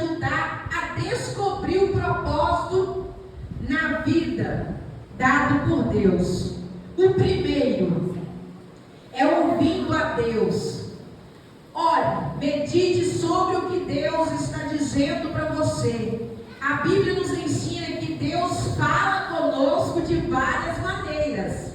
ajudar a descobrir o propósito na vida dado por Deus. O primeiro é ouvindo a Deus. Ore, medite sobre o que Deus está dizendo para você. A Bíblia nos ensina que Deus fala conosco de várias maneiras,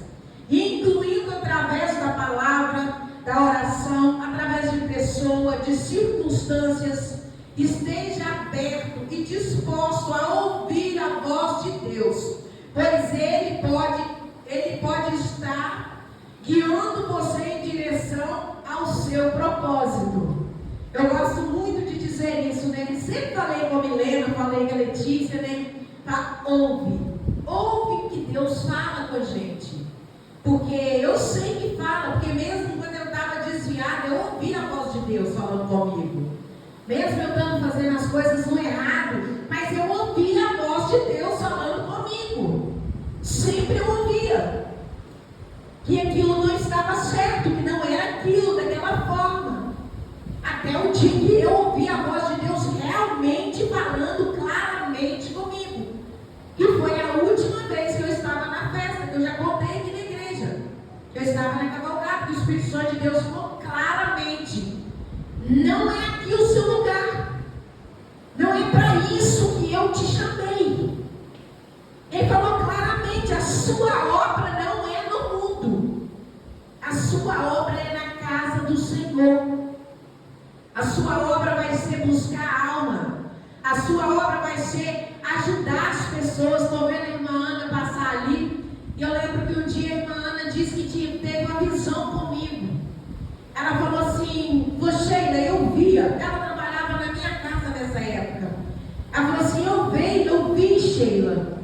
incluindo através da palavra, da oração, através de pessoa, de circunstâncias. Esteja aberto e disposto a ouvir a voz de Deus, pois Ele pode estar guiando você em direção ao seu propósito. Eu gosto muito de dizer isso, né? Sempre falei com a Milena, falei com a Letícia, né? Ouve que Deus fala com a gente. Porque eu sei que fala, porque mesmo quando eu estava desviada, eu ouvi a voz de Deus falando comigo. Mesmo eu estando fazendo as coisas no errado, mas eu ouvi a voz de Deus falando comigo. Sempre eu ouvia que aquilo não estava certo, que não era aquilo, daquela forma. Até o dia que eu ouvi a voz de Deus realmente falando claramente comigo. E foi a última vez que eu estava na festa, que eu já contei aqui na igreja. Eu estava na cavalgada, que o Espírito Santo de Deus falou claramente: não é aqui o seu lugar. Não é para isso que eu te chamei. Ele falou claramente: a sua obra não é no mundo. A sua obra é na casa do Senhor. A sua obra vai ser buscar a alma. A sua obra vai ser ajudar as pessoas. Estou vendo a irmã Ana passar ali. E eu lembro que um dia a irmã Ana disse que teve uma visão comigo. Ela falou assim: Sheila, eu via. Ela trabalhava na minha casa nessa época. Ela falou assim: eu vi, Sheila,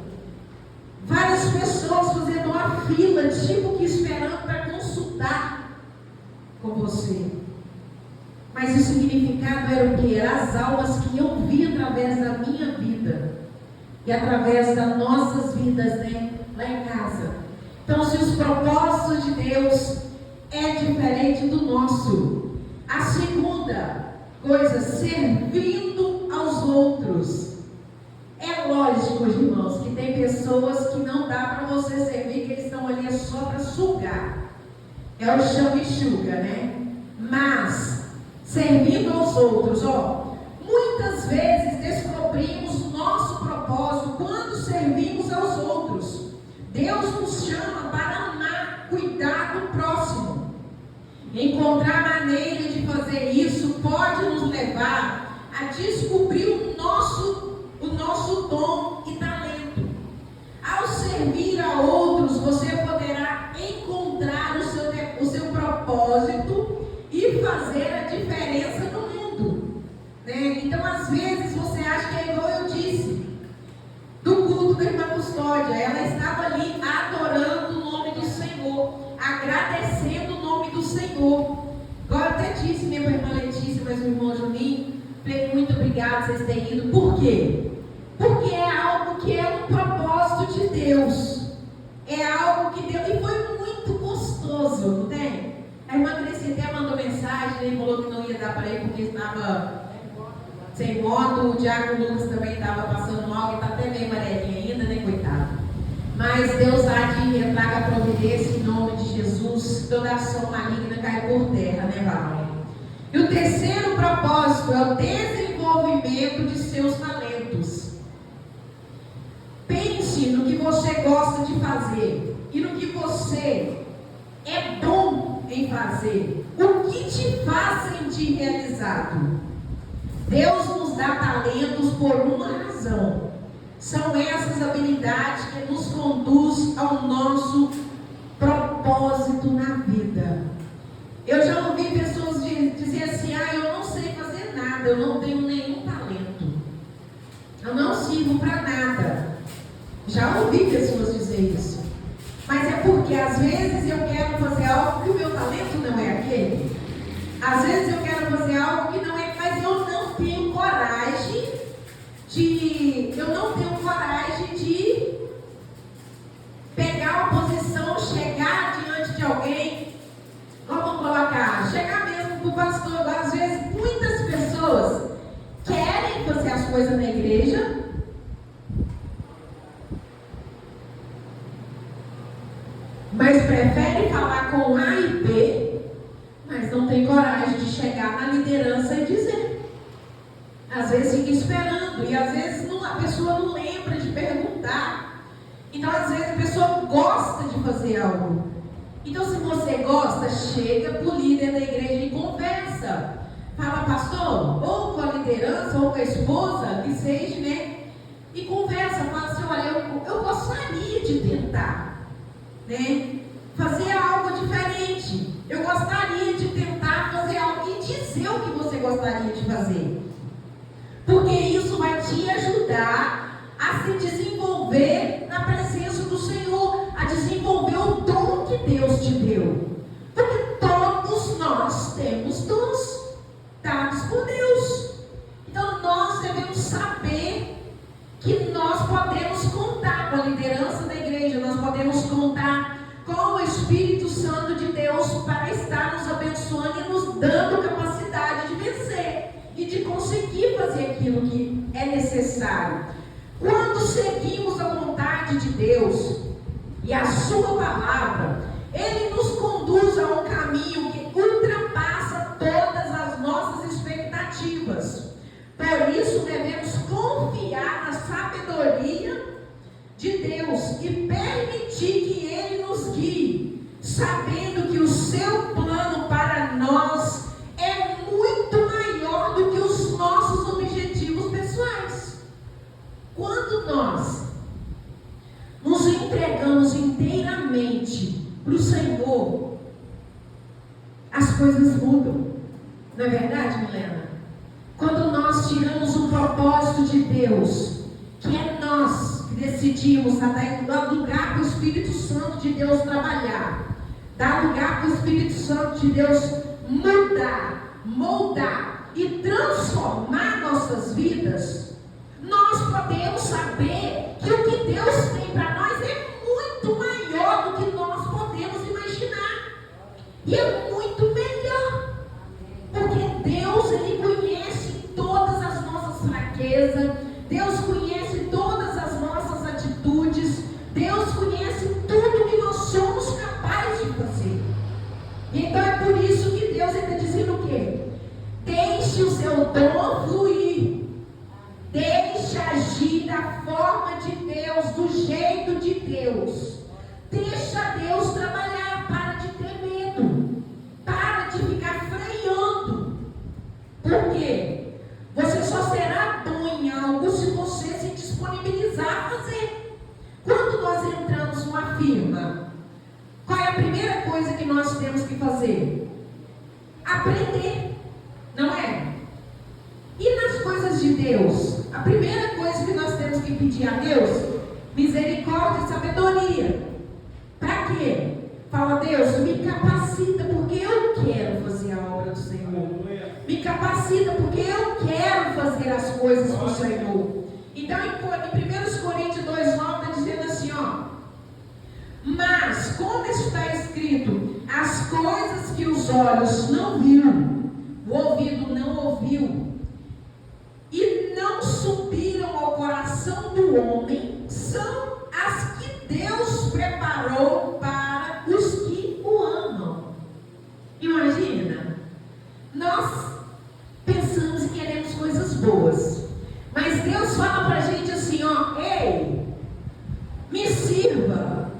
várias pessoas fazendo uma fila, tipo que esperando para consultar com você. Mas o significado era o quê? Eram as almas que eu vi através da minha vida e através das nossas vidas, né? Lá em casa. Então, se os propósitos de Deus é diferente do nosso. A segunda coisa, servindo aos outros. É lógico, irmãos, que tem pessoas que não dá para você servir, que eles estão ali só para sugar. É o chama-enxuga, né? Mas, servindo aos outros, muitas vezes descobrimos o nosso propósito quando servimos aos outros. Deus nos chama para amar, cuidar do próximo. Encontrar maneira de fazer isso pode nos levar a descobrir o nosso dom e talento. Ao servir a outros, você poderá encontrar o seu propósito e fazer a diferença no mundo, né? Então, às vezes, você acha que é igual eu disse, do culto da irmã Custódia. Ela estava ali adorando o nome do Senhor, agradecendo o nome do Senhor. Agora até disse minha irmã Letícia, mas o irmão Juninho, muito obrigado por vocês terem ido. Por quê? Porque é algo que é um propósito de Deus. É algo que Deus... E foi muito gostoso, não tem? A irmã Cresci até mandou mensagem, ele falou que não ia dar para ir porque estava sem moto. O Diácono Lucas também estava passando mal, ele está até meio amarelinho ainda, né, coitado? Mas Deus há de entrar com a providência em nome de Jesus. Toda ação maligna cai por terra, né, Val? E o terceiro propósito é o desenvolvimento de seus talentos. Pense no que você gosta de fazer e no que você é bom em fazer. O que te faz sentir realizado? Deus nos dá talentos por uma razão. São essas habilidades que nos conduzem ao nosso propósito na vida. Eu já ouvi pessoas dizer assim: eu não sei fazer nada, eu não tenho nenhum talento, eu não sirvo para nada. Já ouvi pessoas dizer isso. Mas é porque às vezes eu quero fazer algo que o meu talento não é aquele. Às vezes eu quero fazer algo que não é, mas eu não tenho coragem de pegar uma posição, chegar diante de alguém. Vamos colocar, chegar mesmo para o pastor. Às vezes muitas pessoas querem fazer as coisas na igreja, mas prefere falar com A e B, mas não tem coragem de chegar na liderança e dizer. Às vezes fica esperando, e às vezes a pessoa não lembra de perguntar. Então às vezes a pessoa gosta de fazer algo. Então se você gosta, chega para o líder da igreja e conversa. Fala, pastor, ou com a liderança, ou com a esposa, que seja, né? E conversa, fala assim, olha, eu gostaria de tentar, né? Fazer algo diferente. Eu gostaria de tentar fazer algo e dizer o que você gostaria de fazer. Porque isso vai te ajudar a se desenvolver na presença do Senhor, a desenvolver o dom que Deus te deu. Porque todos nós temos dons dados por Deus. Então nós devemos saber que nós podemos contar com a liderança da igreja, nós podemos contar com o Espírito Santo de Deus para estar nos abençoando e nos dando capacidade de vencer e de conseguir fazer aquilo que é necessário. Quando seguimos a vontade de Deus e a sua palavra, Ele nos conduz a um caminho que ultrapassa todas as nossas expectativas. Por isso devemos confiar na sabedoria de Deus e permitir que Ele nos guie, sabendo que o seu plano para nós é muito maior do que os nossos objetivos pessoais. Quando nós nos entregamos inteiramente para o Senhor, as coisas mudam. Não é verdade, Milena? Quando nós tiramos o propósito de Deus, que é nós que decidimos dar lugar para o Espírito Santo de Deus trabalhar, dar lugar para o Espírito Santo de Deus mudar, moldar e transformar nossas vidas, nós podemos saber que o que Deus tem para nós é muito maior do que nós podemos imaginar. E é muito melhor. Porque Deus, Ele conhece todas as nossas fraquezas. Deus conhece todas as nossas atitudes. Deus conhece tudo que nós somos capazes de fazer. Então é por isso que Deus está dizendo o quê? Deixe o seu dom fluir. Deixe agir da forma de Deus, do jeito de Deus. Deixa Deus trabalhar. Para de ter medo. Para de ficar freando. Por quê? Você só será bom em algo se você se disponibilizar a fazer. Quando nós entramos numa firma, qual é a primeira coisa que nós temos que fazer? Aprender, não é? E nas coisas de Deus, a primeira coisa que nós temos que pedir a Deus, misericórdia e sabedoria. Para quê? Fala, Deus, me capacita porque eu quero fazer a obra do Senhor. Me capacita porque eu quero fazer as coisas do Senhor. Então em 1 Coríntios 2,9 está dizendo assim, ó. Mas, como está escrito, as coisas que os olhos não viram, o ouvido não ouviu, e não subiram ao coração do homem, são as que Deus preparou para os que o amam. Imagina, nós pensamos e queremos coisas boas, mas Deus fala para a gente assim, ó, ei, me sirva,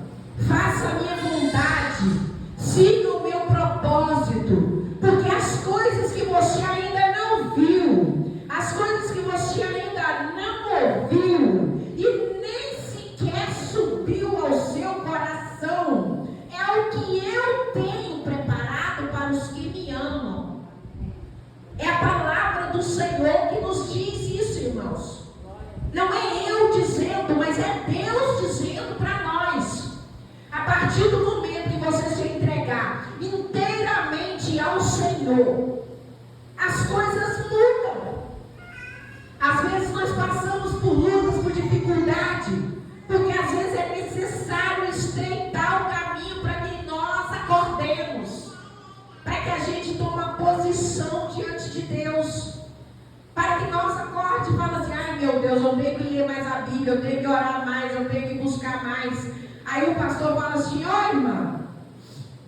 faça a minha vontade, siga o meu propósito, porque as coisas que você ainda não viu, as coisas que você ainda não ouviu, e nem sequer subiu ao seu coração, é o que eu tenho preparado para os que me amam. É a palavra do Senhor que nos diz isso, irmãos. Não é eu dizendo, mas é Deus dizendo para nós. A partir do momento que você se entregar inteiramente ao Senhor, as coisas mudam. Às vezes nós passamos por lutas, por dificuldade, porque às vezes é necessário estreitar o caminho para que nós acordemos, para que a gente tome posição diante de Deus, para que nós acorde e fale assim, Deus, eu tenho que ler mais a Bíblia, eu tenho que orar mais, eu tenho que buscar mais. Aí o pastor fala assim: ó irmã,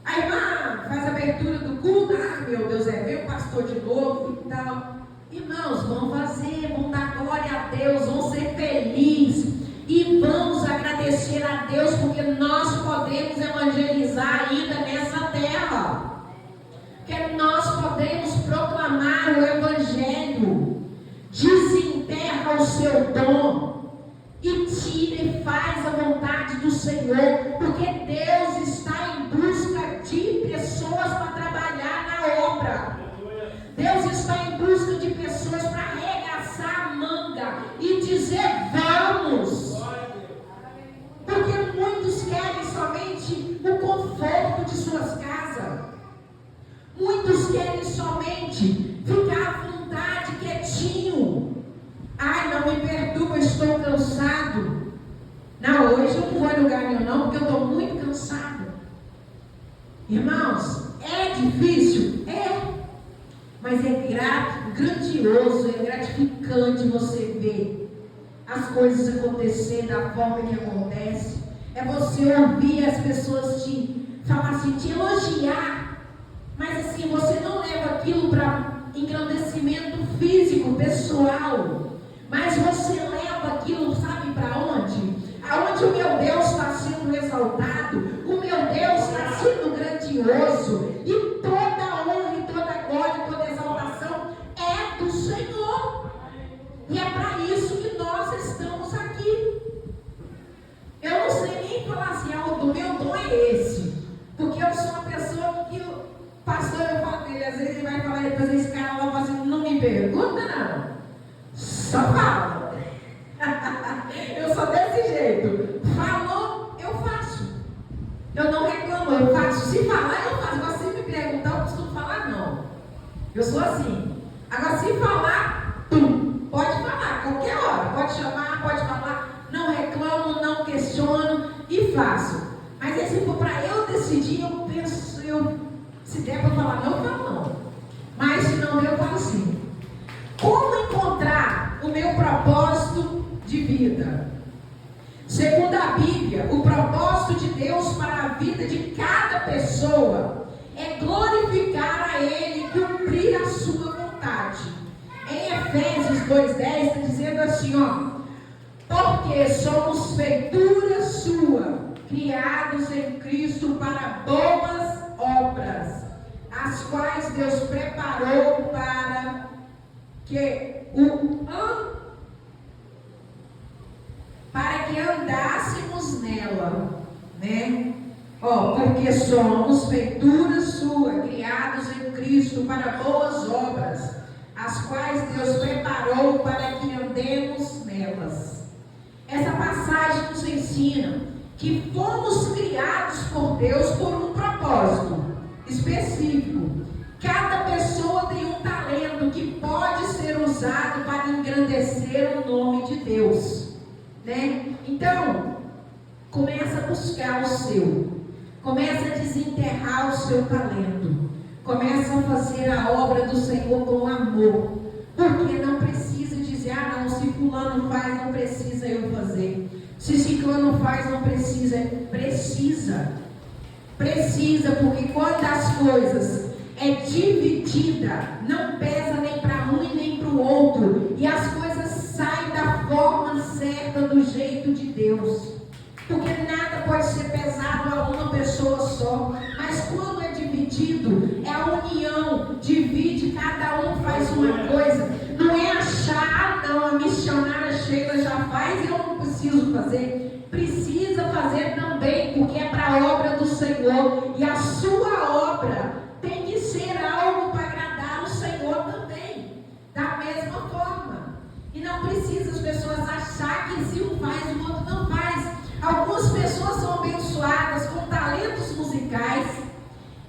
a irmã faz a abertura do culto. Ah, meu Deus, veio o pastor de novo e tal. Irmãos, vão fazer, vão dar glória a Deus, vão ser felizes e vamos agradecer a Deus, porque nós podemos evangelizar ainda nessa terra, que nós podemos proclamar o Evangelho. Desenterra o seu dom e tira e faz a vontade do Senhor, porque Deus está em busca de pessoas para trabalhar na obra. Deus está em busca de pessoas para arregaçar a manga e dizer vamos. Porque muitos querem somente o conforto de suas casas. Muitos querem somente ficar à vontade, quietinho. Ai, não me perdoa, estou cansado. Não, hoje eu não vou em lugar nenhum não, porque eu estou muito cansado. Irmãos, é difícil? É. Mas é grandioso, é gratificante você ver as coisas acontecer da forma que acontece. É você ouvir as pessoas te falar assim, te elogiar. Mas assim, você não leva aquilo para engrandecimento físico, pessoal. Mas você leva aquilo, sabe para onde? Aonde o meu Deus está sendo exaltado, o meu Deus está sendo grandioso. E toda a honra e toda a glória e toda a exaltação é do Senhor. E é para isso que nós estamos aqui. Eu não sei nem falar assim, o meu dom é esse. Porque eu sou uma pessoa que o pastor, eu falo com ele, às vezes ele vai falar, depois esse cara lá fala assim, não me pergunta não, só fala. Eu sou desse jeito. Falou, eu faço. Eu não reclamo, eu faço. Se falar, eu faço. Agora, se me perguntar, eu costumo falar não. Eu sou assim. Agora, se falar, pode falar, qualquer hora. Pode chamar, pode falar. Não reclamo, não questiono e faço. Mas aí, se for para eu decidir, eu penso, se der para falar não, eu falo não. Mas se não der, eu falo sim. Como encontrar o meu propósito de vida? Segundo a Bíblia, o propósito de Deus para a vida de cada pessoa é glorificar a Ele e cumprir a sua vontade. Em Efésios 2,10 está dizendo assim, porque somos feitura sua, criados em Cristo para boas obras, as quais Deus preparou para que andássemos nela, né? Porque somos feitura sua, criados em Cristo para boas obras, as quais Deus preparou para que andemos nelas. Essa passagem nos ensina que fomos criados por Deus por um propósito específico. Cada pessoa tem um talento que pode ser usado para engrandecer o nome de Deus, né? Então, começa a buscar o seu, começa a desenterrar o seu talento, começa a fazer a obra do Senhor com amor, porque não precisa dizer, não, se fulano faz, não precisa eu fazer, se ciclano faz, não precisa, porque quando as coisas é dividida, não pesa nem para um e nem para o outro, e as coisas saem da forma certa, do jeito de Deus, porque nada pode ser pesado a uma pessoa só, mas quando é dividido, é a união, divide, cada um faz uma coisa, não é achar, não, a missionária Sheila já faz e eu não preciso fazer, precisa fazer também, porque é para a obra do Senhor, e a sua obra tem que ser algo para agradar o Senhor também, da mesma forma. E não precisa as pessoas achar que se um faz, o outro não faz. Algumas pessoas são abençoadas com talentos musicais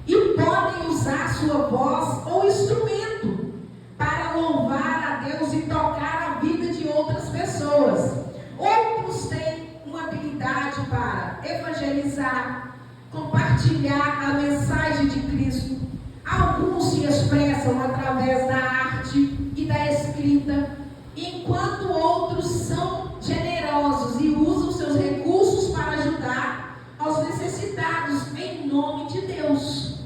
e podem usar a sua voz ou instrumento para louvar a Deus e tocar a vida de outras pessoas. Outros têm uma habilidade para evangelizar, compartilhar a mensagem de Cristo. Alguns se expressam através da arte e da escrita. enquanto outros são generosos e usam seus recursos para ajudar aos necessitados, em nome de Deus.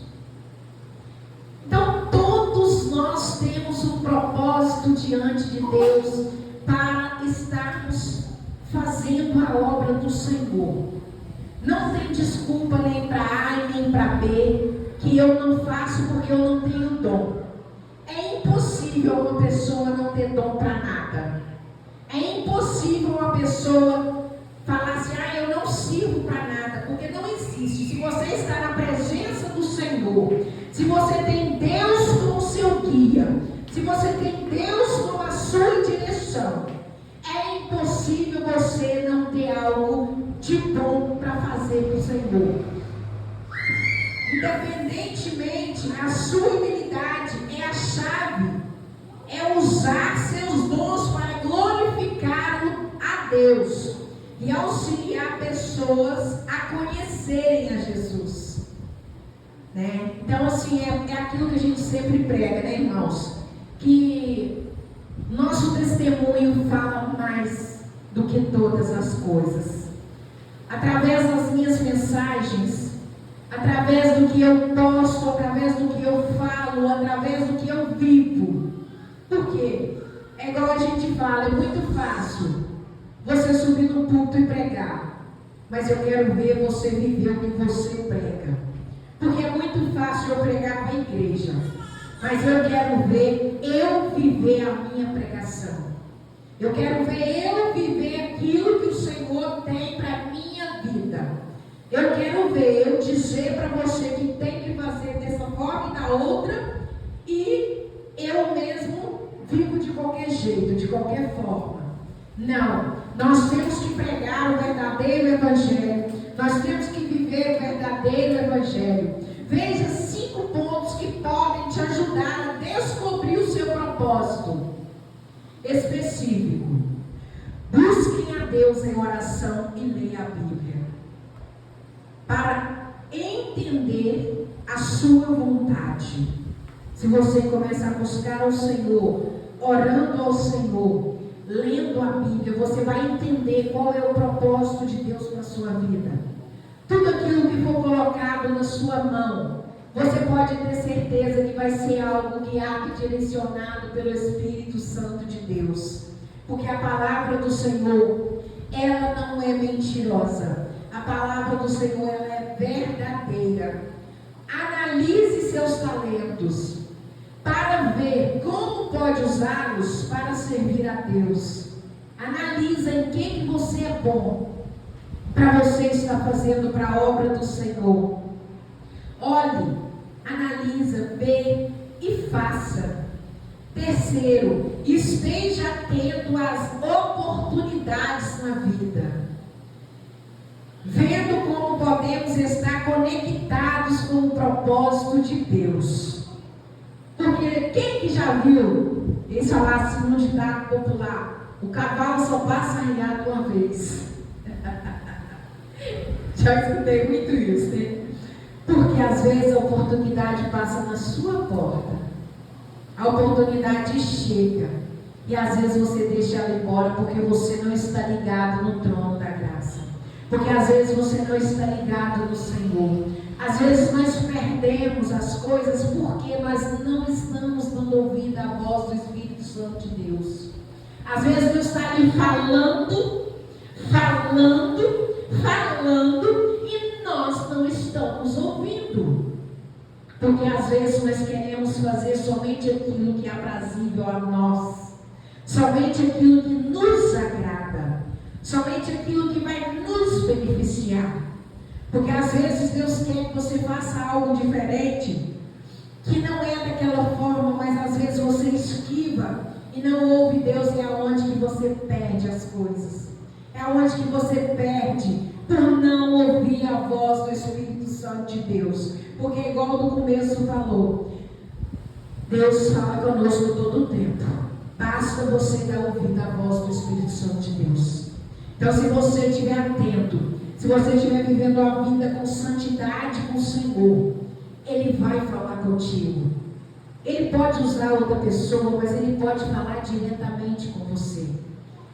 Então, todos nós temos um propósito diante de Deus para estarmos fazendo a obra do Senhor. Não tem desculpa nem para A e nem para B, que eu não faço porque eu não tenho dom. É impossível uma pessoa não ter dom para nada. É impossível uma pessoa falar assim, eu não sirvo para nada, porque não existe. Se você está na presença do Senhor, se você tem Deus como seu guia, se você tem Deus como a sua direção, é impossível você não ter algo de bom para fazer para o Senhor. Independentemente, a sua humildade é a chave, é usar seus dons para glorificar a Deus e auxiliar pessoas a conhecerem a Jesus, né? Então, assim, é aquilo que a gente sempre prega, né, irmãos? Que nosso testemunho fala mais do que todas as coisas. Através das minhas mensagens, através do que eu posto, através do que eu falo, através do que eu vivo. Por quê? É igual a gente fala, é muito fácil você subir no púlpito e pregar, mas eu quero ver você viver o que você prega. Porque é muito fácil eu pregar para a igreja, mas eu quero ver eu viver a minha pregação. Eu quero ver eu viver aquilo que o Senhor tem para a minha vida. Eu quero ver eu dizer para você que tem que fazer dessa forma e da outra, e eu mesmo vivo de qualquer jeito, de qualquer forma. Não, nós temos que pregar o verdadeiro evangelho. Nós temos que viver o verdadeiro evangelho. Veja 5 pontos que podem te ajudar a descobrir o seu propósito específico. Busquem a Deus em oração e leiam a Bíblia, para entender a sua vontade. Se você começa a buscar ao Senhor, orando ao Senhor, lendo a Bíblia, você vai entender qual é o propósito de Deus para a sua vida. Tudo aquilo que for colocado na sua mão, você pode ter certeza que vai ser algo guiado e direcionado pelo Espírito Santo de Deus. Porque a palavra do Senhor, ela não é mentirosa. A palavra do Senhor, ela é verdadeira. Analise seus talentos para ver como pode usá-los para servir a Deus. Analisa em que você é bom para você estar fazendo para a obra do Senhor. Olhe, analisa, vê e faça. Terceiro, esteja atento às oportunidades na vida, vendo como podemos estar conectados com o propósito de Deus. Porque quem que já viu, eles falaram assim no ditado popular, o cavalo só passa arriado uma vez. Já escutei muito isso, né? Porque às vezes a oportunidade passa na sua porta, a oportunidade chega, e às vezes você deixa ela embora porque você não está ligado no trono da graça, porque às vezes você não está ligado no Senhor. Às vezes nós perdemos as coisas porque nós não estamos dando ouvido à voz do Espírito Santo de Deus. Às vezes Deus está ali falando, e nós não estamos ouvindo. Porque às vezes nós queremos fazer somente aquilo que é aprazível a nós, somente aquilo que nos agrada, somente aquilo que vai nos beneficiar. Porque às vezes Deus quer que você faça algo diferente, que não é daquela forma, mas às vezes você esquiva e não ouve Deus, e é onde que você perde as coisas. É onde que você perde por não ouvir a voz do Espírito Santo de Deus. Porque igual no começo falou, Deus fala conosco todo o tempo. Basta você dar ouvido à voz do Espírito Santo de Deus. Então, se você estiver atento, se você estiver vivendo a vida com santidade com o Senhor, Ele vai falar contigo. Ele pode usar outra pessoa, mas ele pode falar diretamente com você.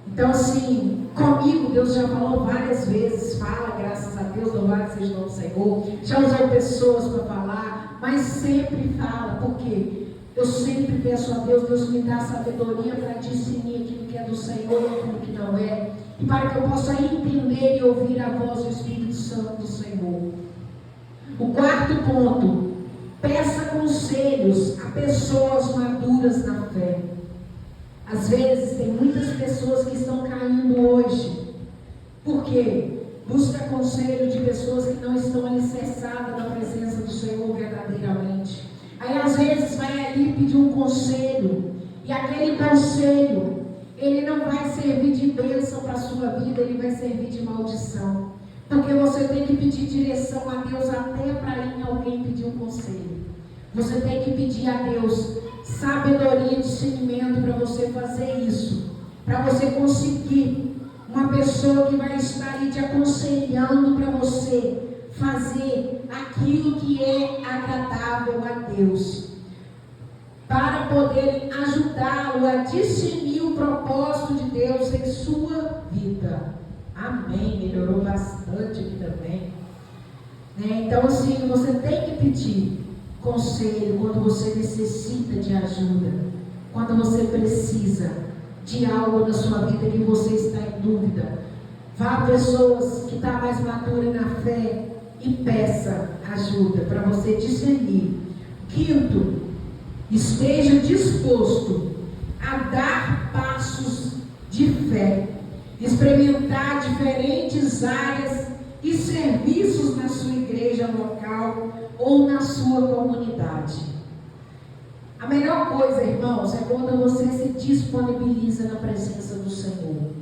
Então, assim, comigo Deus já falou várias vezes, fala, graças a Deus, louvado seja o nome do Senhor. Já usou pessoas para falar, mas sempre fala, porque eu sempre peço a Deus, Deus me dá sabedoria para discernir aquilo que é do Senhor e aquilo que não é, e para que eu possa entender e ouvir a voz do Espírito Santo do Senhor. O quarto ponto, peça conselhos a pessoas maduras na fé. Às vezes tem muitas pessoas que estão caindo hoje. Por quê? Busca conselho de pessoas que não estão alicerçadas na presença do Senhor verdadeiramente. Aí às vezes vai ali pedir um conselho, e aquele conselho, ele não vai servir de bênção para a sua vida, ele vai servir de maldição. Porque você tem que pedir direção a Deus até para ir em alguém pedir um conselho. Você tem que pedir a Deus sabedoria e discernimento para você fazer isso. Para você conseguir uma pessoa que vai estar ali te aconselhando para você fazer aquilo que é agradável a Deus. Para poderem ajudá-lo a discernir o propósito de Deus em sua vida. Amém. Melhorou bastante aqui também. Então, assim, você tem que pedir conselho quando você necessita de ajuda, quando você precisa de algo na sua vida que você está em dúvida. Vá a pessoas que estão mais maduras na fé e peça ajuda para você discernir. Quinto, esteja disposto a dar passos de fé, experimentar diferentes áreas e serviços na sua igreja local ou na sua comunidade. A melhor coisa, irmãos, é quando você se disponibiliza na presença do Senhor.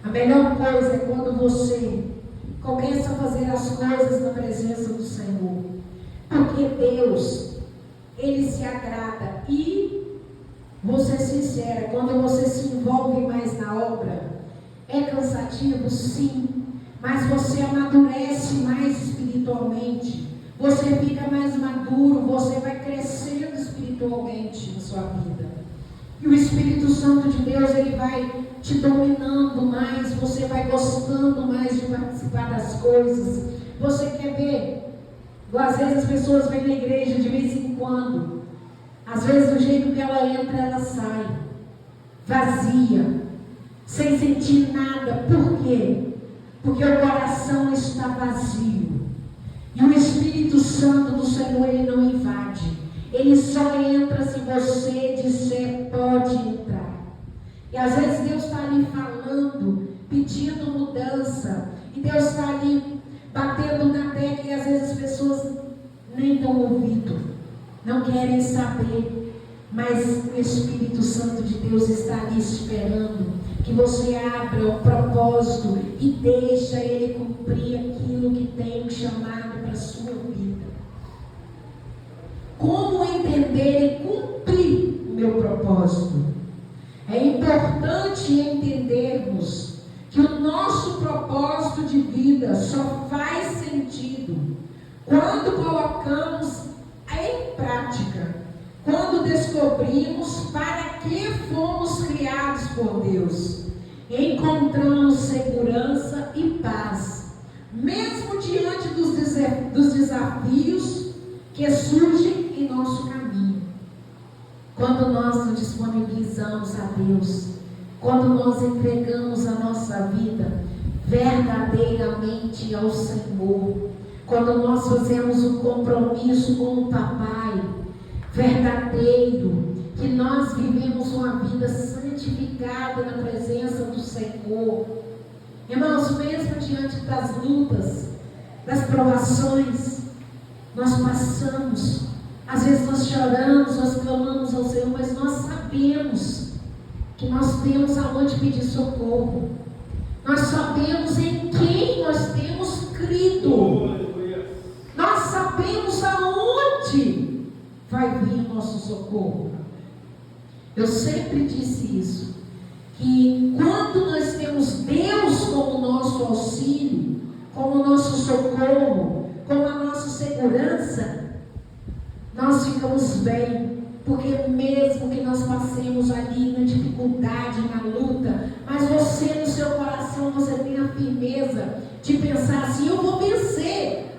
A melhor coisa é quando você começa a fazer as coisas na presença do Senhor. Porque Deus, Ele se agrada. E, vou ser sincera, quando você se envolve mais na obra, é cansativo, sim. Mas você amadurece mais espiritualmente. Você fica mais maduro, você vai crescendo espiritualmente na sua vida. E o Espírito Santo de Deus, ele vai te dominando mais, você vai gostando mais de participar das coisas. Você quer ver? Às vezes as pessoas vêm na igreja de vez em quando. Às vezes do jeito que ela entra, ela sai. Vazia. Sem sentir nada. Por quê? Porque o coração está vazio. E o Espírito Santo do Senhor, ele não invade. Ele só entra se você disser, pode entrar. E às vezes Deus está ali falando, pedindo mudança. E Deus está ali batendo na tecla, e às vezes as pessoas nem dão ouvido, não querem saber. Mas o Espírito Santo de Deus está ali esperando que você abra o propósito e deixa Ele cumprir aquilo que tem chamado para a sua vida. Como entender e cumprir o meu propósito? É importante entendermos que o nosso propósito de vida só faz sentido quando colocamos em prática, quando descobrimos para que fomos criados por Deus. Encontramos segurança e paz, mesmo diante dos desafios que surgem em nosso caminho. Quando nós nos disponibilizamos a Deus, quando nós entregamos a nossa vida verdadeiramente ao Senhor, quando nós fazemos um compromisso com o Papai verdadeiro, que nós vivemos uma vida santificada na presença do Senhor. Irmãos, mesmo diante das lutas, das provações, nós passamos. Às vezes nós choramos, nós clamamos ao Senhor, mas nós sabemos que nós temos aonde pedir socorro. Nós sabemos em quem nós temos crido. Nós sabemos aonde vai vir o nosso socorro. Eu sempre disse isso, que quando nós temos Deus como nosso auxílio, como nosso socorro, como a nossa segurança, nós ficamos bem, porque passemos ali na dificuldade, na luta, mas você no seu coração, você tem a firmeza de pensar assim: eu vou vencer,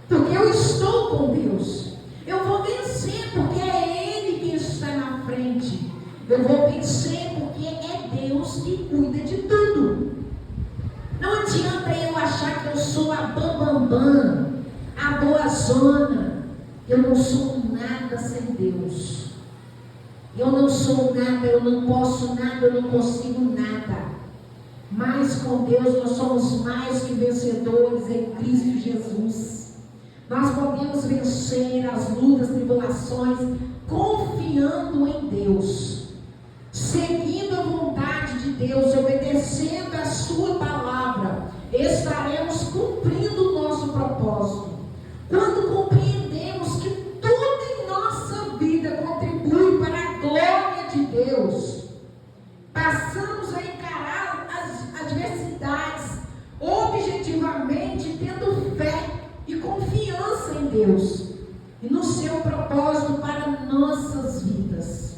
porque eu estou com Deus. Eu vou vencer porque é Ele que está na frente. Eu vou vencer porque é Deus que cuida de tudo. Não adianta eu achar que eu sou a bambambam, a boa zona. Eu não sou nada sem Deus. Eu não sou nada, eu não posso nada, eu não consigo nada. Mas com Deus nós somos mais que vencedores em Cristo Jesus. Nós podemos vencer as lutas, tribulações, confiando em Deus, seguindo a vontade de Deus, obedecendo a sua palavra. Estaremos cumprindo o nosso propósito. Quando compreendemos que tudo em nossa vida contribui para a glória de Deus, passamos a encarar as adversidades objetivamente, tendo fé e confiança em Deus e no seu propósito para nossas vidas.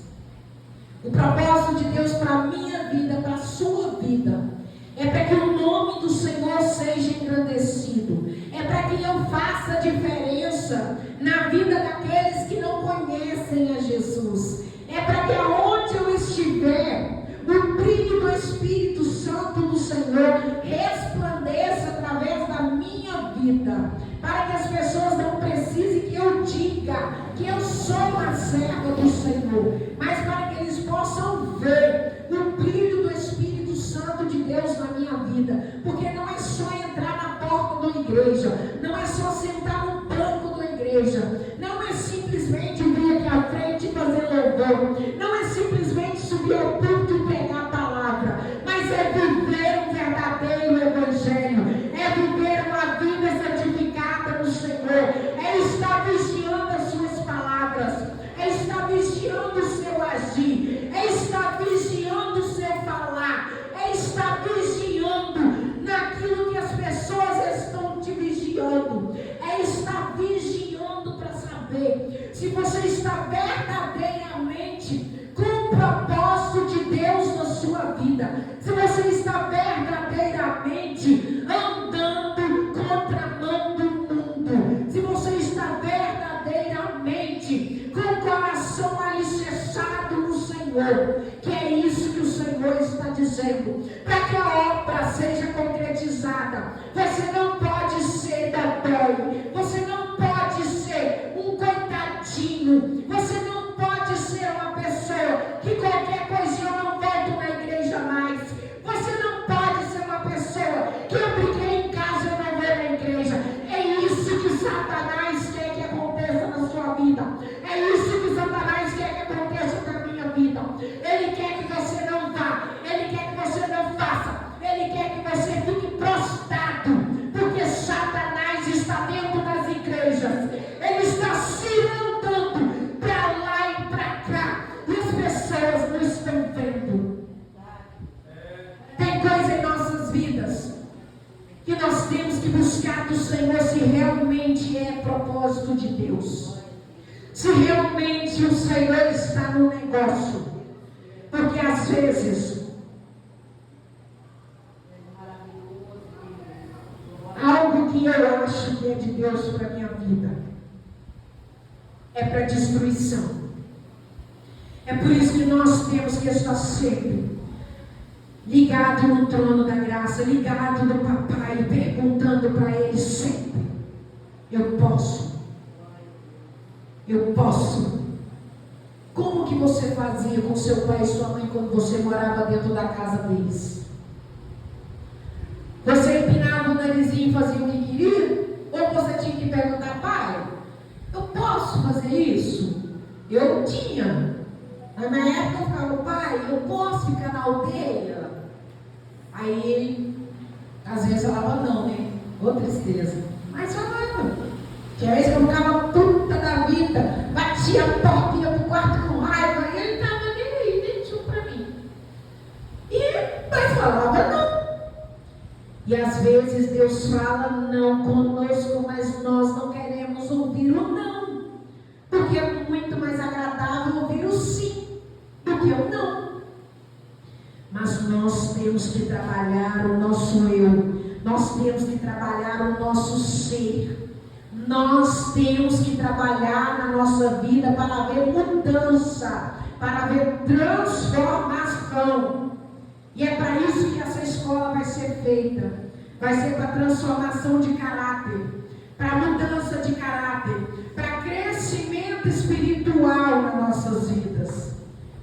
O propósito de Deus para a minha vida, para a sua vida, é para que o nome do Senhor seja engrandecido, é para que eu faça diferença na vida daqueles que não conhecem a Jesus, é para que aonde eu estiver, o brilho do Espírito Santo do Senhor resplandeça através da minha vida, para que as pessoas não precisem que eu diga que eu sou uma serva do Senhor, mas para que eles possam ver o brilho do Espírito Santo de Deus na minha vida, porque não é só entrar na porta da igreja, não é só sentar no banco da igreja, não é simplesmente vir aqui à frente e fazer louvor, não é simplesmente subir ao púlpito e pregar a palavra, mas é viver um verdadeiro evangelho, é viver uma vida santificada no Senhor, é estar vigiando as suas palavras, é estar vigiando o seu agir, é estar vigiando o seu falar, é estar vigiando naquilo que as pessoas estão te vigiando, é estar vigiando para saber se você está verdadeiramente com o propósito de Deus na sua vida, se você está verdadeiramente andando contramão do mundo, se você está verdadeiramente com o coração alicerçado no Senhor, que é isso que o Senhor está dizendo, para que a obra seja concretizada. Você não pode ser dodói, você não pode ser um coitadinho, você não pode ser uma pessoa que qualquer coisinha eu não volto na igreja mais, você não pode ser uma pessoa que eu briguei em casa e eu não vou na igreja. É isso que Satanás quer que aconteça na sua vida, é isso que Satanás quer que aconteça na minha vida. Ele quer que você não vá, ele quer que você não faça, ele quer que você fique prostrado, porque Satanás está dentro das igrejas, ele está cirandando para lá e para cá, e as pessoas não estão vendo. Tem coisa em nossas vidas que nós temos que buscar do Senhor, se realmente é propósito de Deus, se realmente o Senhor está no negócio, porque às vezes algo que eu acho que é de Deus para a minha vida é para destruição. É por isso que nós temos que estar sempre ligado no trono da graça, ligado no papai, perguntando para ele sempre: eu posso? Eu posso? Como que você fazia com seu pai e sua mãe quando você morava dentro da casa deles? Você empinava o narizinho e fazia o que queria? Ou você tinha que perguntar: pai, eu posso fazer isso? Eu tinha. Na minha época eu ficava: pai, eu posso ficar na aldeia? Aí ele, às vezes, falava não, né? Ô tristeza. Mas falava. Tinha vez que eu ficava puta da vida, batia a porta, ia pro quarto com raiva, e ele estava nem aí, nem tinha pra mim. Mas falava não. E às vezes Deus fala não conosco, mas nós não queremos ouvir o não, porque é muito mais agradável ouvir o sim do que Mas nós temos que trabalhar o nosso eu, nós temos que trabalhar o nosso ser, nós temos que trabalhar na nossa vida para haver mudança, para haver transformação. E é para isso que essa escola vai ser feita, vai ser para transformação de caráter, para mudança de caráter, para crescimento espiritual nas nossas vidas.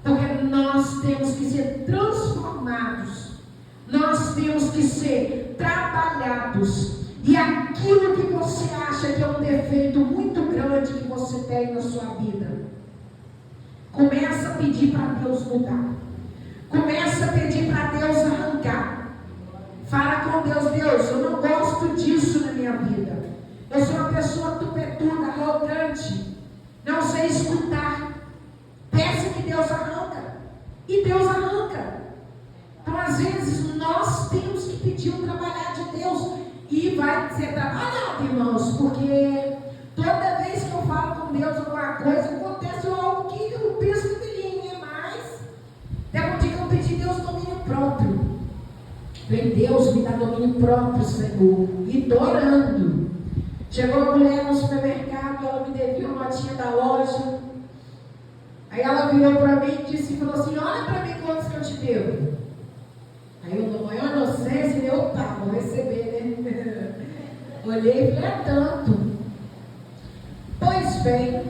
Porque nós temos que ser transformados, nós temos que ser trabalhados. E aquilo que você acha que é um defeito muito grande que você tem na sua vida, começa a pedir para Deus mudar. Começa a pedir para Deus arrancar. Fala com Deus: Deus, eu não gosto disso na minha vida. Eu sou uma pessoa tupetuda, arrogante, não sei escutar. Peça que Deus arranca. E Deus arranca. Então, às vezes, nós temos que pedir o trabalhar de Deus. E vai ser trabalhado, irmãos, porque toda vez que eu falo com Deus alguma coisa, acontece algo que eu penso que deveria, mas tem um dia que eu pedi a Deus domínio próprio. Falei: Deus, me dá domínio próprio, Senhor. E estou orando. Chegou uma mulher no supermercado, ela me devia uma notinha da loja. Aí ela virou para mim e disse, falou assim: olha para mim quantos que eu te devo. Aí eu, na maior inocência, eu, opa, vou receber, né? Olhei e falei: é tanto. Pois bem,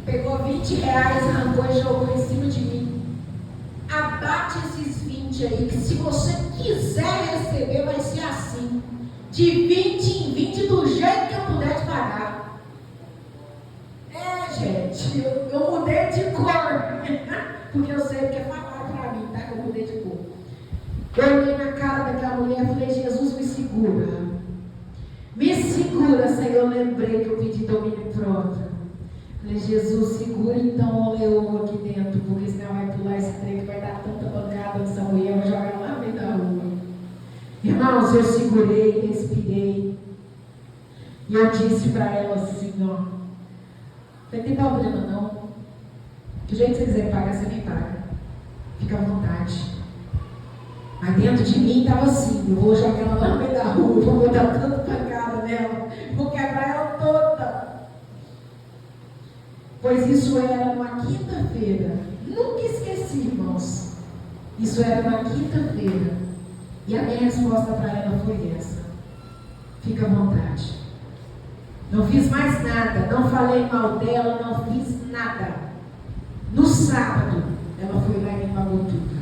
pegou 20 reais, arrancou e jogou em cima de mim. Abate esses 20 aí, que se você quiser receber, vai ser assim, de 20 em 20, do jeito que eu puder te pagar. É, gente, eu mudei de cor, porque eu sei que é falar para mim, tá? Que eu mudei de cor. Eu olhei na cara daquela mulher e falei: Jesus, me segura. Me segura, Senhor. Eu lembrei que eu pedi domínio próprio. Falei: Jesus, segura então o leão aqui dentro, porque senão vai pular esse trem que vai dar tanta pancada nessa mulher, vai jogar lá no meio da rua. Irmãos, eu segurei, respirei. E eu disse para ela assim, ó. Falei: tem problema não. Do jeito que você quiser pagar, você me paga. Fica à vontade. Mas dentro de mim estava assim: eu vou jogar ela lá no meio da rua, vou botar tanta pancada nela, vou quebrar ela toda. Pois isso era numa quinta-feira. Nunca esqueci, irmãos. Isso era numa quinta-feira. E a minha resposta para ela foi essa: fica à vontade. Não fiz mais nada, não falei mal dela, não fiz nada. No sábado, ela foi lá e me pagou tudo.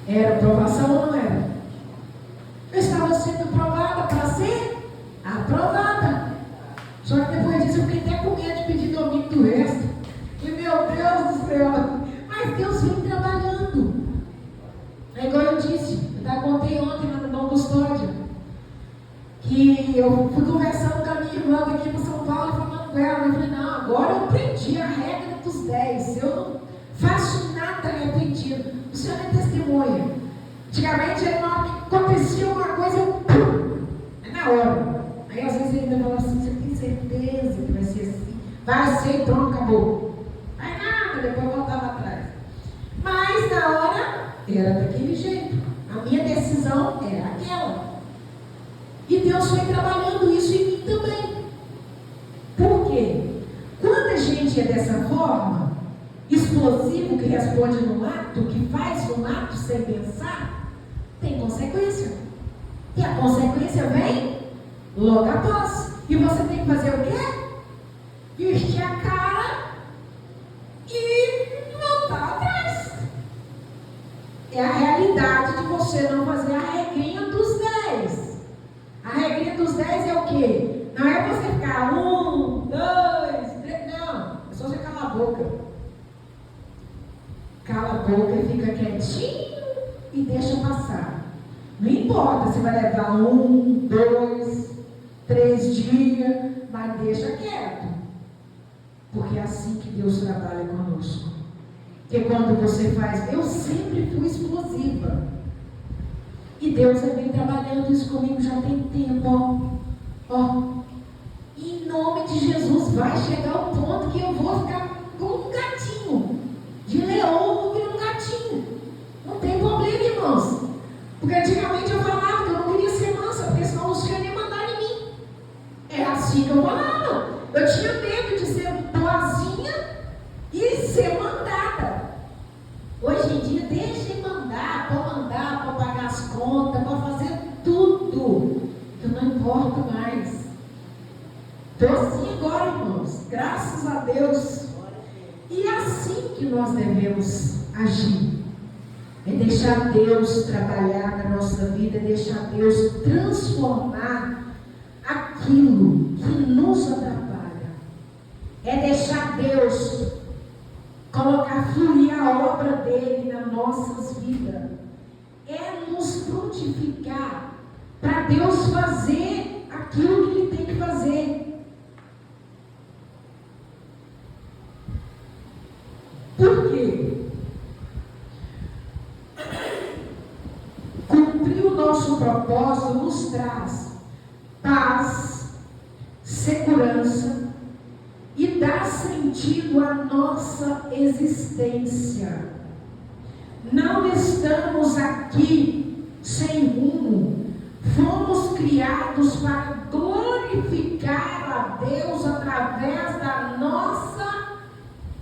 Era aprovação ou não era? Eu estava sendo aprovada para ser aprovada. Só que depois disso eu fiquei até com medo de pedir domínio do resto. E meu Deus do céu, mas Deus vem trabalhando. É igual eu disse, eu contei ontem lá no Dom Custódio, que eu fui conversando com a minha irmã aqui para São Paulo, falando com ela. Eu falei: não, agora eu aprendi a regra dos 10. Eu não faço nada arrependido. O Senhor é testemunha. Antigamente, na hora que acontecia uma coisa, eu é na hora. Aí às vezes ele me fala assim: você tem certeza que vai ser assim? Vai ser e pronto, acabou. Aí nada, depois eu voltava atrás. Mas na hora era daquele jeito. A minha decisão era aquela. E Deus foi trabalhando isso em mim também. Por quê? Quando a gente é dessa forma, explosivo, que responde no ato, que faz um ato sem pensar, tem consequência. E a consequência vem logo após. E você tem que fazer o quê? Vestir a cara e voltar atrás. É a realidade de você não fazer a regrinha dos 10. A regrinha dos 10 é o quê? Não é você ficar 1, 2, 3, não. É só você calar a boca. Cala a boca e fica quietinho e deixa passar. Não importa se vai levar 1, 2, 3 dias, mas deixa quieto. Porque é assim que Deus trabalha conosco. Porque quando você faz, eu sempre fui explosiva. E Deus vem trabalhando isso comigo já tem tempo. Ó. E em nome de Jesus vai chegar o ponto que eu vou ficar como um gatinho. De leão eu vou virar um gatinho. Hoje em dia, deixa de mandar, para pagar as contas, para fazer tudo. Eu não importo mais. Estou assim agora, irmãos. Graças a Deus. E é assim que nós devemos agir. É deixar Deus trabalhar na nossa vida, é deixar Deus transformar aquilo que nos atrapalha. É deixar Deus colocar, fluir a obra dele nas nossas vidas. É nos prontificar para Deus fazer aquilo que ele tem que fazer. Por quê? Cumprir o nosso propósito nos traz paz, segurança e dá sentido à nossa existência. Não estamos aqui sem rumo. Fomos criados para glorificar a Deus através da nossa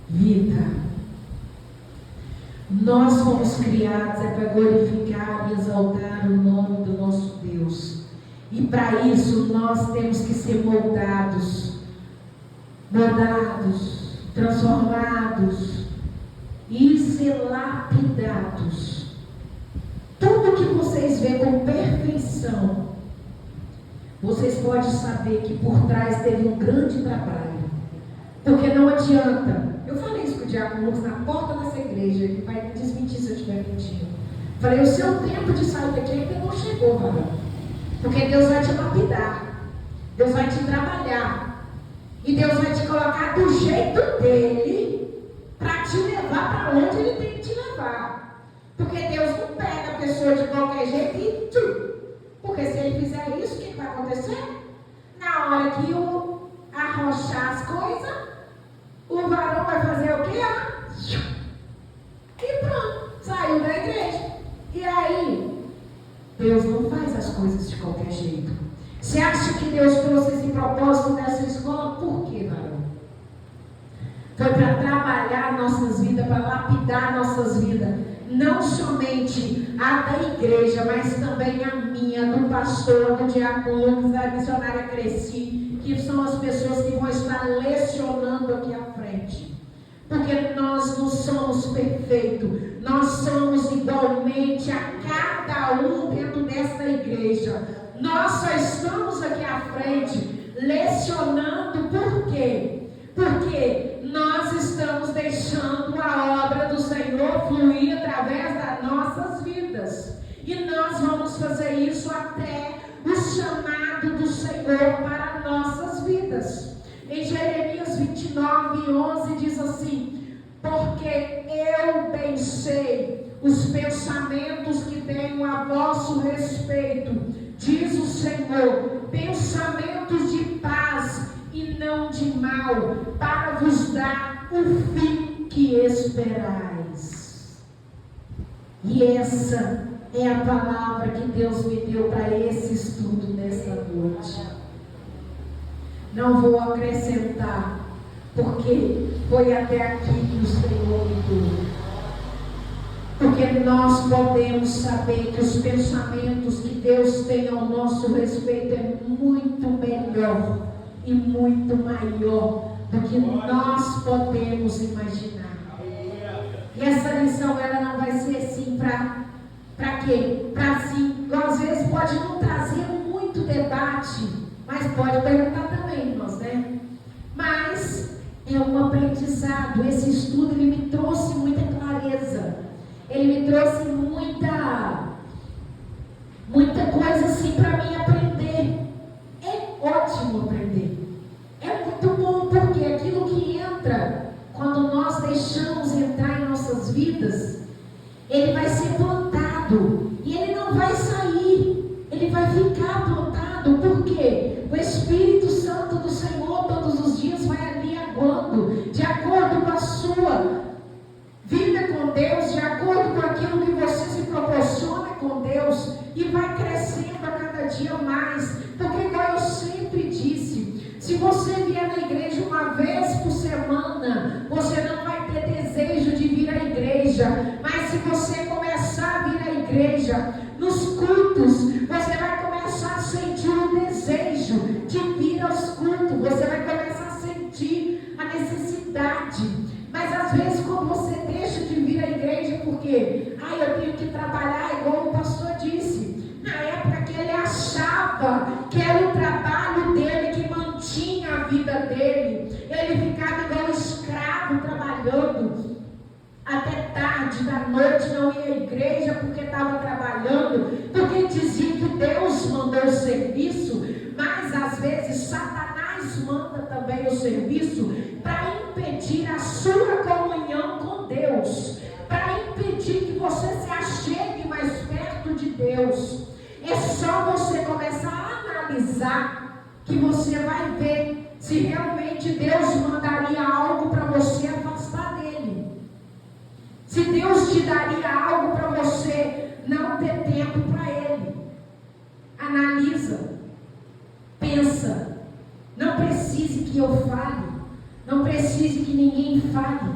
vida. Nós fomos criados para glorificar e exaltar o nome do nosso Deus. E para isso nós temos que ser moldados, transformados e ser lapidados. Tudo que vocês veem com perfeição, vocês podem saber que por trás teve um grande trabalho. Porque não adianta. Eu falei isso com o diácono Lucas na porta dessa igreja. Ele vai me desmentir se eu estiver mentindo. Falei, o seu tempo de sair daqui ainda não chegou, varão. Porque Deus vai te lapidar. Deus vai te trabalhar. E Deus vai te colocar do jeito dele para te levar para onde ele tem que te levar. Porque Deus não pega a pessoa de qualquer jeito e tchum. Porque se ele fizer isso, o que vai acontecer? Na hora que arrochar as coisas, o varão vai fazer o quê? E pronto, saiu da igreja. E aí, Deus não faz as coisas de qualquer jeito. Você acha que Deus trouxe esse propósito dessa escola? Por quê, varão? Foi para trabalhar nossas vidas, para lapidar nossas vidas. Não somente a da igreja, mas também a minha, do pastor, do diácono Lucas, da missionária Cresci, que são as pessoas que vão estar lecionando aqui à frente. Porque nós não somos perfeitos, nós somos igualmente a cada um dentro dessa igreja. Nós só estamos aqui à frente lecionando. Por quê? Porque nós estamos deixando a obra do Senhor fluir através das nossas vidas. E nós vamos fazer isso até o chamado do Senhor para nossas vidas. Em Jeremias 29:11 diz assim: porque eu bem sei os pensamentos que tenho a vosso respeito, diz o Senhor, pensamentos de paz e não de mal, para vos dar o fim que esperais. E essa é a palavra que Deus me deu para esse estudo nessa noite. Não vou acrescentar, porque foi até aqui que o Senhor me deu. Porque nós podemos saber que os pensamentos que Deus tem ao nosso respeito é muito melhor e muito maior do que nós podemos imaginar. E essa lição ela não vai ser assim para quê? Para assim, às vezes pode não trazer muito debate, mas pode perguntar também, irmãos, né? Mas é um aprendizado. Esse estudo ele me trouxe muita clareza. Ele me trouxe muita coisa assim para mim aprender. É ótimo aprender. É muito bom, porque aquilo que entra, quando nós deixamos entrar em nossas vidas, ele vai ser plantado. E ele não vai sair. Ele vai ficar plantado. Por quê? O Espírito Santo do Senhor todos os dias vai ali aguando, de acordo com a sua vida com Deus, de acordo com aquilo que você se proporciona com Deus, e vai crescendo a cada dia mais. Porque, igual eu sempre disse, se você vier na igreja uma vez por semana, você não vai ter desejo de vir à igreja, mas Mas se você começar a vir à igreja, nos cultos, você vai começar a sentir o desejo de vir aos cultos. Você vai começar a sentir a necessidade. Mas às vezes quando você deixa de vir à igreja, porque eu tenho que trabalhar, igual o pastor disse, na época que ele achava que era o trabalho dele que mantinha a vida dele, ele ficava igual escravo trabalhando até tarde da noite, não ia à igreja porque estava trabalhando, porque dizia que Deus mandou o serviço, mas às vezes Satanás manda também o serviço para impedir a sua comunhão com Deus, para impedir que você se achegue mais perto de Deus. É só você começar a analisar que você vai ver se realmente Deus mandaria algo para você afastar dele. Se Deus te daria algo para você não ter tempo para ele. Analisa, pensa. Não precise que eu fale, não precise que ninguém fale.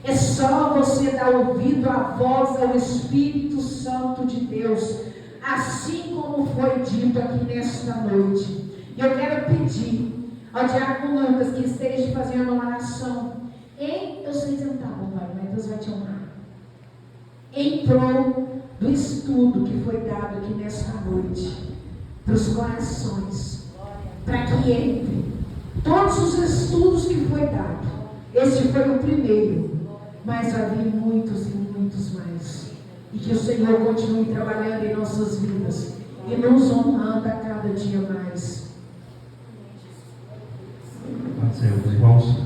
É só você dar ouvido à voz ao Espírito Santo de Deus, assim como foi dito aqui nesta noite. E eu quero pedir ao diácono Lucas que esteja fazendo uma oração. Eu sei que você não está bom, mas Deus vai te honrar. Em prol do estudo que foi dado aqui nesta noite, para os corações, para que entre todos os estudos que foi dado. Este foi o primeiro, mas havia muitos e muitos mais. E que o Senhor continue trabalhando em nossas vidas e nos honrando a cada dia mais. Senhor, irmãos,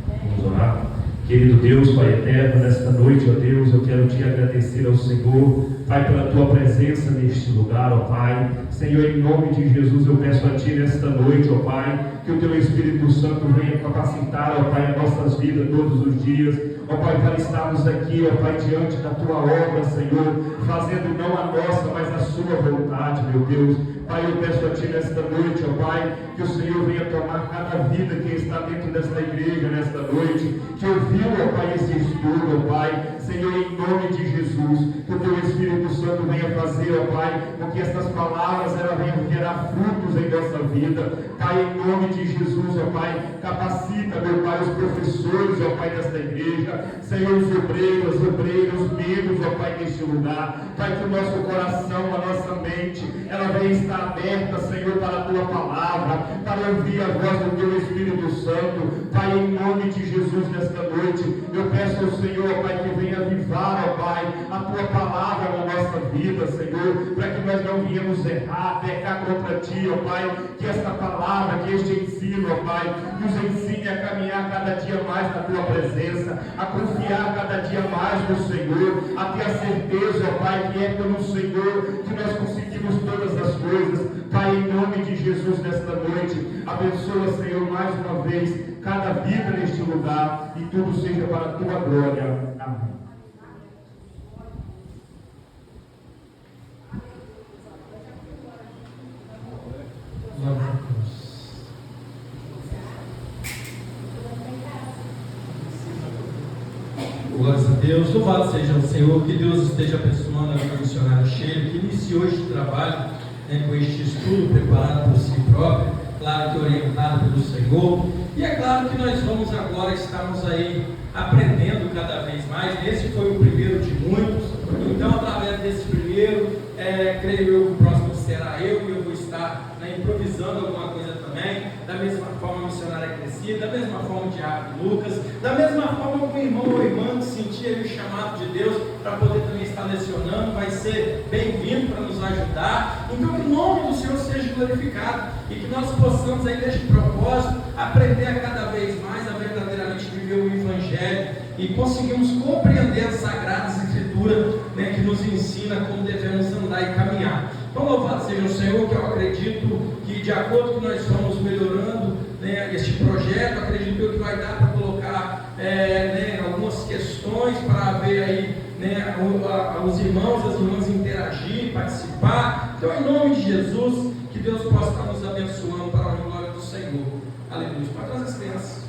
vamos orar. Querido Deus, Pai eterno, nesta noite, ó Deus, eu quero te agradecer ao Senhor, Pai, pela tua presença neste lugar, ó Pai. Senhor, em nome de Jesus, eu peço a ti nesta noite, ó Pai, que o teu Espírito Santo venha capacitar, ó Pai, as nossas vidas todos os dias, ó Pai, para estarmos aqui, ó Pai, diante da tua obra, Senhor, fazendo não a nossa, mas a sua vontade, meu Deus. Pai, eu peço a ti nesta noite, ó Pai, que o Senhor venha tomar cada vida que está dentro desta igreja nesta noite, que ouviu, ó Pai, esse estudo, ó Pai, Senhor, em nome de Jesus, que o teu Espírito Santo venha fazer, ó Pai, com que estas palavras elas venham gerar frutos em nossa vida. Pai, em nome de Jesus, ó Pai, capacita, meu Pai, os professores, ó Pai, desta igreja, Senhor, os obreiros, membros, ó Pai, neste lugar. Pai, que o nosso coração, a nossa mente, ela venha estar aberta, Senhor, para a tua palavra, para ouvir a voz do teu Espírito Santo. Pai, em nome de Jesus, nesta noite, eu peço ao Senhor, ó Pai, que venha avivar, ó Pai, a tua palavra na nossa vida, Senhor, para que nós não venhamos errar, pecar contra ti, ó Pai, que esta palavra, que este ensino, ó Pai, nos ensine a caminhar cada dia mais na tua presença, a confiar cada dia mais no Senhor, a ter a certeza, ó Pai, que é pelo Senhor que nós conseguimos todas as coisas. Pai, em nome de Jesus, nesta noite, abençoa, Senhor, mais uma vez, cada vida neste lugar, e tudo seja para a tua glória. Amém. Glórias a Deus, louvado seja o Senhor, que Deus esteja abençoando a nossa missionária Sheila, que iniciou este trabalho, com este estudo preparado por si próprio, claro que orientado pelo Senhor, e é claro que nós vamos agora, estamos aí aprendendo cada vez mais. Esse foi o primeiro de muitos, então através desse primeiro, creio eu que o próximo será eu, e eu vou estar improvisando alguma coisa também, da mesma forma a missionária Crescida, da mesma forma o diácono Lucas, da mesma forma como o irmão ou irmã que sentia o chamado de Deus para poder também estar lecionando, vai ser bem-vindo para nos ajudar. Então que o nome do Senhor seja glorificado e que nós possamos aí neste propósito aprender a cada vez mais a verdadeiramente viver o Evangelho e conseguimos compreender as Sagradas Escrituras, que nos ensina como devemos andar e caminhar. Então louvado seja o Senhor, que eu acredito que de acordo com que nós vamos melhorando este projeto, acredito eu que vai dar para colocar algumas questões para ver aí os irmãos, as irmãs interagir, participar. Então em nome de Jesus, que Deus possa estar nos abençoando para a glória do Senhor. Aleluia. Para as crianças.